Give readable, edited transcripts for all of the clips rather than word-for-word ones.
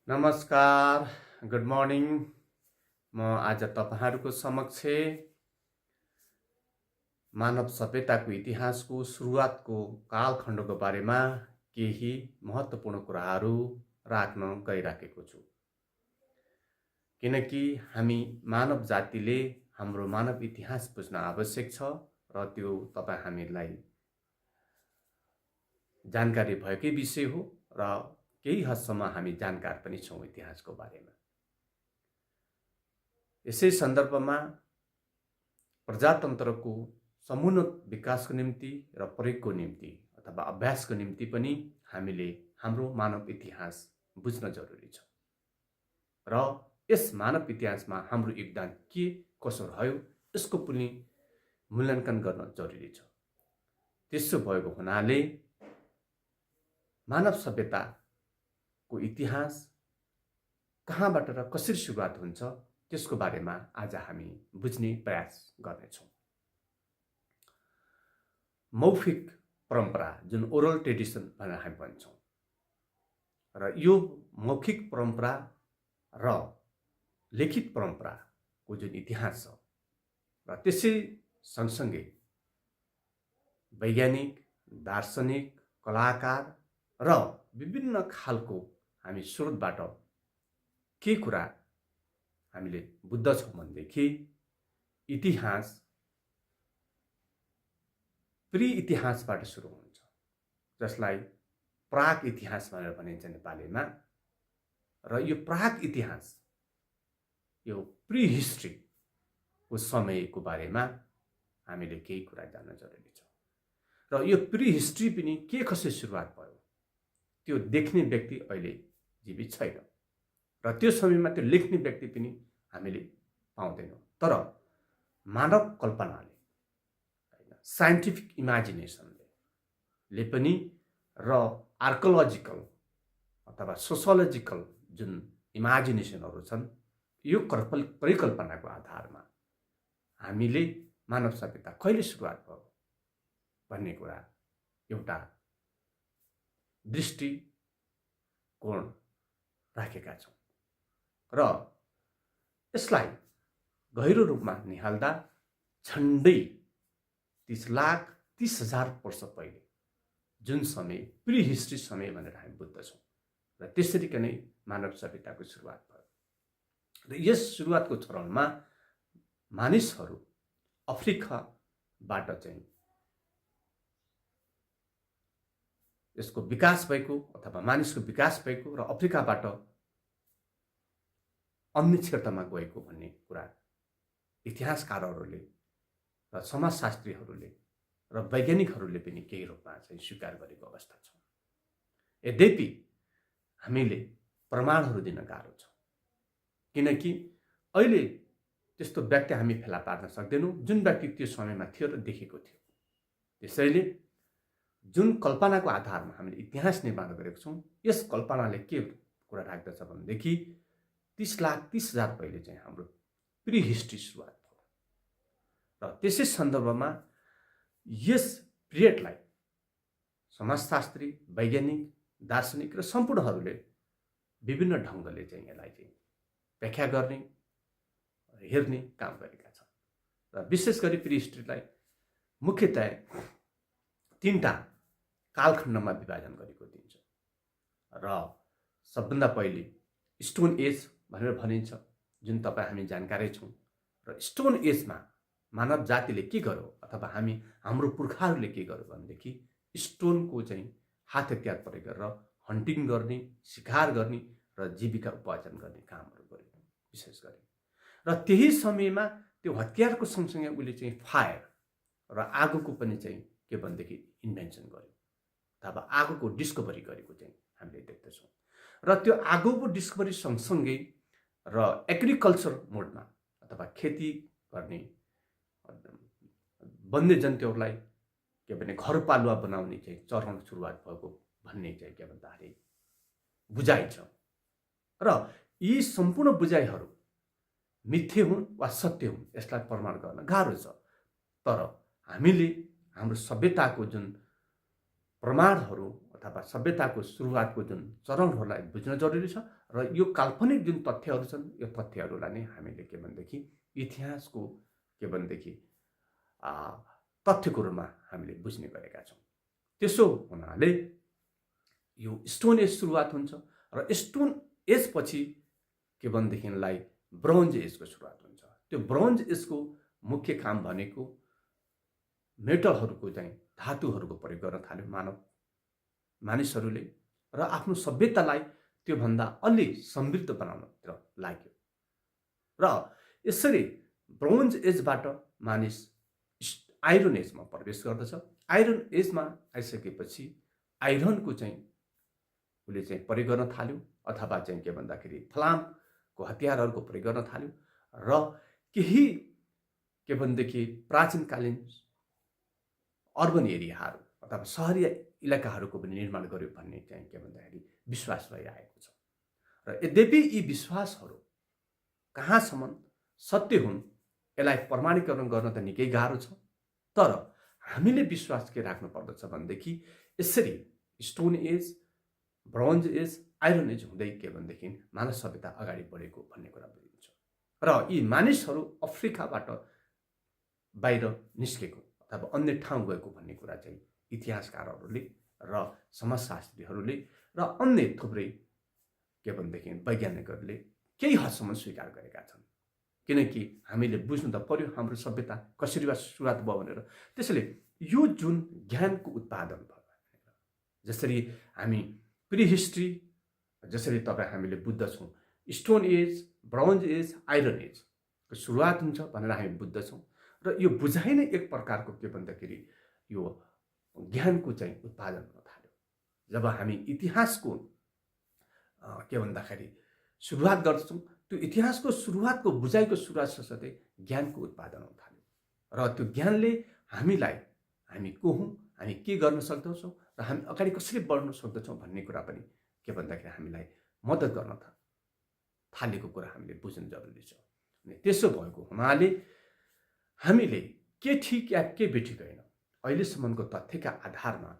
नमस्कार, good morning. म आज तपाईहरूको समक्ष मानव सभ्यताको इतिहासको सुरुवातको कालखण्डको बारेमा केही महत्त्वपूर्ण कुराहरू राख्न गइराखेको छु। किनकि हामी मानव जातिले हाम्रो मानव इतिहास बुझ्न आवश्यक छ र त्यो तपाईँ हामीलाई जानकारी भएकै विषय हो र केही हदसम्म हामी जानकार पनि छौँ इतिहासको बारेमा। यसै सन्दर्भमा प्रजातन्त्रको समुन्नत विकासको निम्ति र प्रयोगको निम्ति अथवा अभ्यासको निम्ति पनि हामीले हाम्रो मानव इतिहास बुझ्न जरुरी छ र यस मानव इतिहासमा हाम्रो योगदान के कसो रह्यो यसको पनि मूल्याङ्कन गर्न जरुरी छ। त्यसो भएको हुनाले मानव सभ्यताको इतिहास कहाँबाट र कसरी सुरुवात हुन्छ त्यसको बारेमा आज हामी बुझ्ने प्रयास गर्नेछौँ। मौखिक परम्परा जुन ओरल ट्रेडिसन भनेर हामी भन्छौँ र यो मौखिक परम्परा र लिखित परम्पराको जुन इतिहास छ र त्यसै सँगसँगै वैज्ञानिक, दार्शनिक, कलाकार र विभिन्न खालको हामी स्रोतबाट के कुरा हामीले बुझ्दछौँ भनेदेखि इतिहास प्री इतिहासबाट सुरु हुन्छ, जसलाई प्राग इतिहास भनेर भनिन्छ नेपालीमा। र यो प्राग इतिहास यो प्री हिस्ट्रीको समयको बारेमा हामीले केही कुरा जान्न जरुरी छ र यो प्री हिस्ट्री पनि के कसरी सुरुवात भयो त्यो देख्ने व्यक्ति अहिले जीवित छैन र त्यो समयमा त्यो लेख्ने व्यक्ति पनि हामीले पाउँदैनौँ। तर मानव कल्पनाले, साइन्टिफिक इमेजिनेसनले पनि र आर्कोलोजिकल अथवा सोसियोलोजिकल जुन इमेजिनेसनहरू छन् यो परिकल्पनाको आधारमा हामीले मानव सभ्यता कहिले सुरुवात भयो भन्ने कुरा एउटा दृष्टिकोण राखेका छौँ र यसलाई गहिरो रूपमा निहाल्दा झन्डै 30,30,000 वर्ष पहिले जुन समय प्री हिस्ट्री समय भनेर हामी बुझ्दछौँ र त्यसरी नै मानव सभ्यताको सुरुवात भयो। र यस सुरुवातको चरणमा मानिसहरू अफ्रिकाबाट चाहिँ यसको विकास भएको अथवा मानिसको विकास भएको र अफ्रिकाबाट अन्य क्षेत्रमा गएको भन्ने कुरा इतिहासकारहरूले र समाजशास्त्रीहरूले र वैज्ञानिकहरूले पनि केही रूपमा चाहिँ स्वीकार गरेको अवस्था छ। यद्यपि हामीले प्रमाणहरू दिन गाह्रो छ, किनकि अहिले त्यस्तो व्यक्ति हामी फेला पार्न सक्दैनौँ जुन व्यक्ति त्यो समयमा थियो र देखेको थियो। त्यसैले जुन कल्पनाको आधारमा हामीले इतिहास निर्माण गरेको छौँ यस कल्पनाले के कुरा राख्दछ भनेदेखि 30,30,000 पहिले चाहिँ हाम्रो प्री हिस्ट्री सुरुवात भयो र त्यसै सन्दर्भमा यस पिरियडलाई समाजशास्त्री, वैज्ञानिक, दार्शनिक र सम्पूर्णहरूले विभिन्न ढङ्गले चाहिँ यसलाई चाहिँ व्याख्या गर्ने हेर्ने काम गरेका छन् र विशेष गरी प्री हिस्ट्रीलाई मुख्यतया 3टा कालखण्डमा विभाजन गरेको दिन्छ र सबभन्दा पहिले स्टोन एज भनेर भनिन्छ जुन तपाईँ हामी जानकारै छौँ र स्टोन एजमा मानव जातिले के गर्यो अथवा हाम्रो पुर्खाहरूले के गर्यो भनेदेखि स्टोनको चाहिँ हात हतियार प्रयोग गरेर हन्टिङ गर्ने, शिकार गर्ने र जीविका उपार्जन गर्ने कामहरू गर्यो विशेष गरी। र त्यही समयमा त्यो हतियारको सँगसँगै उसले चाहिँ फायर र आगोको पनि चाहिँ के भनेदेखि इन्भेन्सन गर्यो अथवा आगोको डिस्कभरी गरेको चाहिँ हामीले देख्दछौँ। र त्यो आगोको डिस्कभरी सँगसँगै र एग्रिकल्चर मोडमा अथवा खेती गर्ने वन्यजन्तुहरूलाई के भने घरपालुवा बनाउने चाहिँ चरण सुरुवात भएको भन्ने चाहिँ के भन्दाखेरि बुझाइ छ र यी सम्पूर्ण बुझाइहरू मिथ्य हुन् वा सत्य हुन् यसलाई प्रमाण गर्न गाह्रो छ। तर हामीले हाम्रो सभ्यताको जुन प्रमाणहरू अथवा सभ्यताको सुरुवातको जुन चरणहरूलाई बुझ्न जरुरी छ र यो काल्पनिक जुन तथ्यहरू छन् यो तथ्यहरूलाई नै हामीले के भनेदेखि इतिहासको के भनेदेखि तथ्यको रूपमा हामीले बुझ्ने गरेका छौँ। त्यसो हुनाले यो स्टोन एज सुरुवात हुन्छ र स्टोन एज पछि के भनेदेखिलाई ब्रोन्ज एजको सुरुवात हुन्छ। त्यो ब्रोन्ज एजको मुख्य काम भनेको मेटलहरूको चाहिँ धातुहरूको प्रयोग गर्न थाल्यो मानिसहरूले र आफ्नो सभ्यतालाई त्योभन्दा अलि समृद्ध बनाउनतिर लाग्यो र यसरी ब्रोन्ज एजबाट मानिस आइरन एजमा प्रवेश गर्दछ। आइरन एजमा आइसकेपछि आइरनको चाहिँ उसले चाहिँ प्रयोग गर्न थाल्यो अथवा चाहिँ के भन्दाखेरि फलामको हतियारहरूको प्रयोग गर्न थाल्यो र केही के भनेदेखि प्राचीनकालीन अर्बन एरियाहरू अथवा सहरी इलाकाहरूको पनि निर्माण गर्यो भन्ने चाहिँ के भन्दाखेरि विश्वास रहिआएको छ। र यद्यपि यी विश्वासहरू कहाँसम्म सत्य हुन् यसलाई प्रमाणीकरण गर्न त निकै गाह्रो छ, तर हामीले विश्वास के राख्नु पर्दछ भनेदेखि यसरी stone age, bronze age, iron age हुँदै के भनेदेखि मानव सभ्यता अगाडि बढेको भन्ने कुरा बुझिन्छ। र यी मानिसहरू अफ्रिकाबाट बाहिर निस्केको अथवा अन्य ठाउँ गएको भन्ने कुरा चाहिँ इतिहासकारहरूले र समाजशास्त्रीहरूले र अन्य थुप्रै के भनेदेखि वैज्ञानिकहरूले केही हदसम्म स्वीकार गरेका छन्। किनकि हामीले बुझ्नु त पर्यो हाम्रो सभ्यता कसरी सुरुवात भयो भनेर। त्यसैले यो जुन ज्ञानको उत्पादन भयो, जसरी हामी प्रिहिस्ट्री, जसरी तपाईँ हामीले बुझ्दछौँ stone age, bronze age, iron एजको सुरुवात हुन्छ भनेर हामी बुझ्दछौँ र यो बुझाइ नै एक प्रकारको के भन्दाखेरि यो ज्ञानको चाहिँ उत्पादन हुन थाल्यो। जब हामी इतिहासको के भन्दाखेरि सुरुवात गर्छौँ, त्यो इतिहासको सुरुवातको बुझाइको सुरुवात साथसाथै ज्ञानको उत्पादन हुन थाल्यो र त्यो ज्ञानले हामीलाई हामी को हौँ, हामी के गर्न सक्दछौँ र हामी अगाडि कसरी बढ्न सक्दछौँ भन्ने कुरा पनि के भन्दाखेरि हामीलाई मद्दत गर्न थालेको कुरा हामीले बुझ्नु जरुरी छ। अनि त्यसो भएको हुनाले हामीले के ठिक या के बेठिक होइन, अहिलेसम्मको तथ्यका आधारमा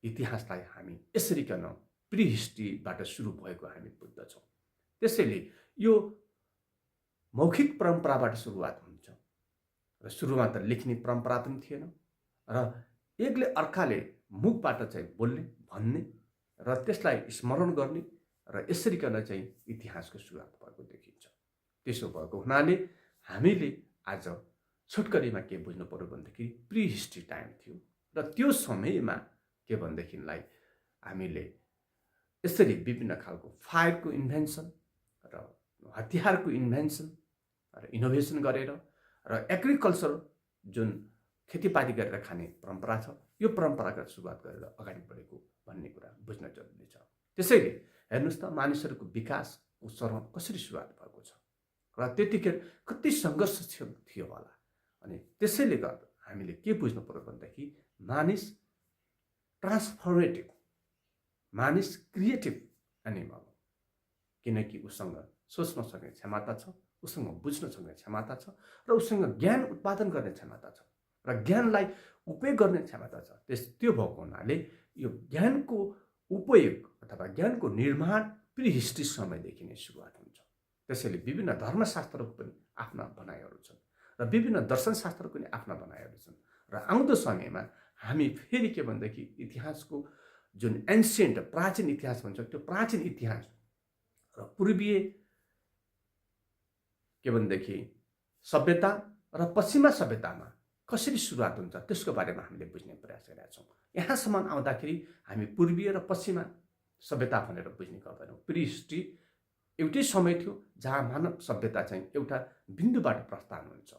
इतिहासलाई हामी यसरी कन प्रिहिस्ट्रीबाट सुरु भएको हामी बुझ्दछौँ। त्यसैले यो मौखिक परम्पराबाट सुरुवात हुन्छ र सुरुमा त लेख्ने परम्परा पनि थिएन र एकले अर्काले मुखबाट चाहिँ बोल्ने, भन्ने र त्यसलाई स्मरण गर्ने र यसरी कन चाहिँ इतिहासको सुरुवात भएको देखिन्छ। त्यसो भएको हुनाले हामीले आज छोटकरीमा के बुझ्नु पर्यो भनेदेखि प्रिहिस्ट्री टाइम थियो र त्यो समयमा के भनेदेखिलाई हामीले यसरी विभिन्न खालको फायरको इन्भेन्सन र हतियारको इन्भेन्सन र इनोभेसन गरेर र एग्रिकल्चर जुन खेतीपाती गरेर खाने परम्परा छ यो परम्परागत सुरुवात गरेर अगाडि बढेको भन्ने कुरा बुझ्न जरुरी छ। त्यसैले हेर्नुहोस् त मानिसहरूको विकासको चरण कसरी सुरुवात भएको छ र त्यतिखेर कति सङ्घर्षशील थियो होला। अनि त्यसैले गर्दा हामीले के बुझ्नु पर्यो भनेदेखि मानिस ट्रान्सफर्मेटिभ, मानिस क्रिएटिभ एनिमल, किनकि उसँग सोच्न सक्ने क्षमता छ, उसँग बुझ्न सक्ने क्षमता छ र उसँग ज्ञान उत्पादन गर्ने क्षमता छ र ज्ञानलाई उपयोग गर्ने क्षमता छ। त्यो भएको हुनाले यो ज्ञानको उपयोग अथवा ज्ञानको निर्माण प्रिहिस्ट्री समयदेखि नै सुरुवात हुन्छ। त्यसैले विभिन्न धर्मशास्त्रको पनि आफ्ना भनाइहरू छन् र विभिन्न दर्शनशास्त्रको पनि आफ्ना भनाइहरू छन् र आउँदो समयमा हामी फेरि के भनेदेखि इतिहासको जुन एन्सियन्ट प्राचीन इतिहास भन्छ त्यो प्राचीन इतिहास र पूर्वीय के भनेदेखि सभ्यता र पश्चिमा सभ्यतामा कसरी सुरुवात हुन्छ त्यसको बारेमा हामीले बुझ्ने प्रयास गरेका छौँ। यहाँसम्म आउँदाखेरि हामी पूर्वीय र पश्चिमा सभ्यता भनेर बुझ्ने गर्दैनौँ। प्रिहिस्ट्री एउटै समय थियो जहाँ मानव सभ्यता चाहिँ एउटा बिन्दुबाट प्रस्थान हुन्छ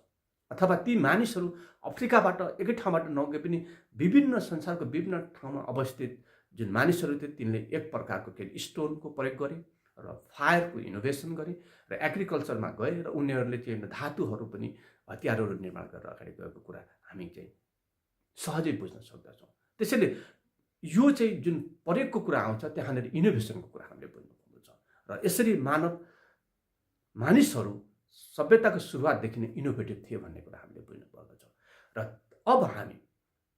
अथवा ती मानिसहरू अफ्रिकाबाट एकै ठाउँबाट नगए पनि विभिन्न संसारको विभिन्न ठाउँमा अवस्थित जुन मानिसहरू थिए तिनले एक प्रकारको के स्टोनको प्रयोग गरे र फायरको इनोभेसन गरे र एग्रिकल्चरमा गए र उनीहरूले चाहिँ धातुहरू पनि हतियारहरू निर्माण गरेर अगाडि गएको कुरा हामी चाहिँ सहजै बुझ्न सक्दछौँ। त्यसैले यो चाहिँ जुन प्रयोगको कुरा आउँछ त्यहाँनिर इनोभेसनको कुरा हामीले बुझ्नुपर्छ र यसरी मानिसहरू सभ्यताको सुरुवातदेखि नै इनोभेटिभ थिए भन्ने कुरा हामीले बुझ्नु पर्दछ। र अब हामी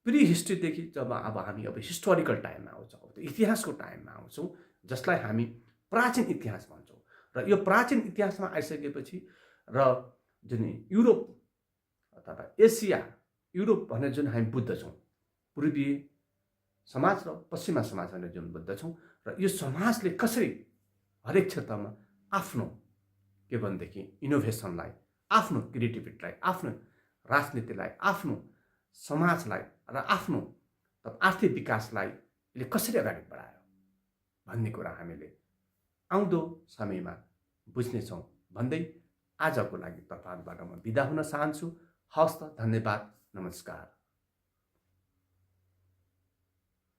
प्री हिस्ट्रीदेखि जब अब हामी अब हिस्टोरिकल टाइममा आउँछौँ, अब इतिहासको टाइममा आउँछौँ, जसलाई हामी प्राचीन इतिहास भन्छौँ। र यो प्राचीन इतिहासमा आइसकेपछि र जुन युरोप अथवा एसिया, युरोप भनेर जुन हामी बुझ्दछौँ, पूर्वीय समाज र पश्चिमा समाज भनेर जुन बुझ्दछौँ, र यो समाजले कसरी हरेक क्षेत्रमा आफ्नो के भनेदेखि इनोभेसनलाई, आफ्नो क्रिएटिभिटीलाई, आफ्नो राजनीतिलाई, आफ्नो समाजलाई र आफ्नो आर्थिक विकासलाई यसले कसरी अगाडि बढायो भन्ने कुरा हामीले आउँदो समयमा बुझ्नेछौँ भन्दै आजको लागि तपाईँहरूबाट म बिदा हुन चाहन्छु। हवस् त, धन्यवाद, नमस्कार।